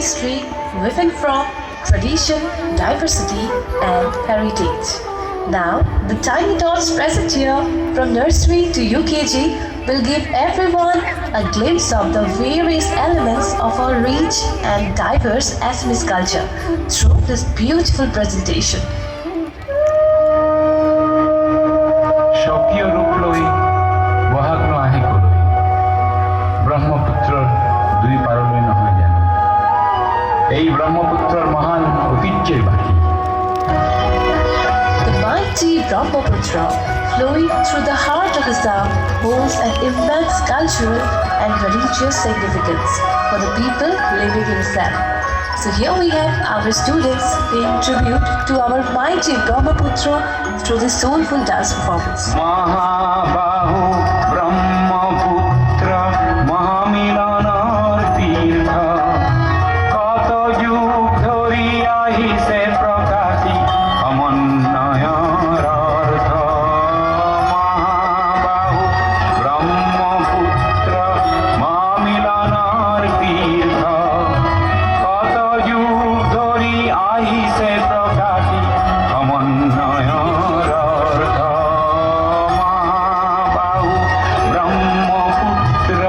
history woven from tradition, diversity, and heritage. Now, the Tiny Tots present here from nursery to UKG will give everyone a glimpse of the various elements of our rich and diverse Assamese culture through this beautiful presentation. স্বকীয় রূপ লৈ বহাগ আহে কলৈ ব্ৰহ্মপুত্ৰৰ দুই পাৰলৈ নহয় জানো এই ব্ৰহ্মপুত্ৰৰ মহান ঐতিহ্যের বাকী The mighty Brahmaputra, flowing through the heart of Assam, holds an immense cultural and religious significance for the people living in Assam. So here we have our students paying tribute to our mighty Brahmaputra through this soulful dance performance. মহাবাহু ব্রহ্মপুত্র মহামিলনৰ তীৰ্থ কত যুগ ধৰি আহিছে প্ৰকাশী সমন্বয়ৰ অৰ্থ মহাবাহু ব্ৰহ্মপুত্ৰ মহামিলনৰ তীৰ্থ কত যুগ ধৰি আহিছে প্ৰকাশী সমন্বয়ৰ অৰ্থ মহাবাহু ব্ৰহ্মপুত্ৰ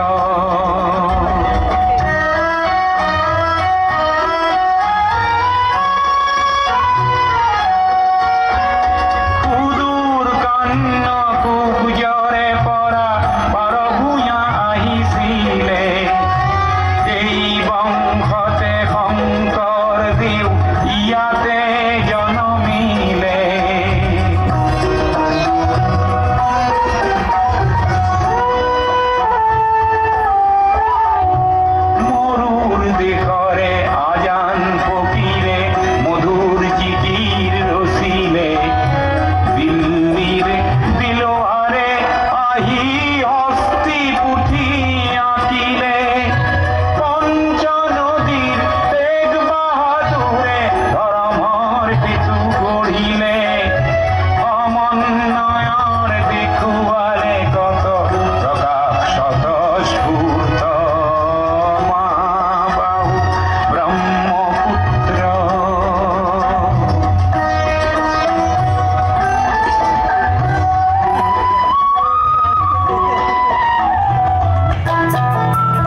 সুদূৰ কন্যকুব্জৰে পৰা পাৰভূঞা আহিছিলে এই বংশতে শংকৰদেৱ ইয়াতে জনমিলে মৰুৰ দেশৰে আজান ফকীৰে মধুৰ চিঠিৰ ৰচিলে দিল্লীৰ দিলৱাৰে আহি হস্তি পুথি আঁকিলে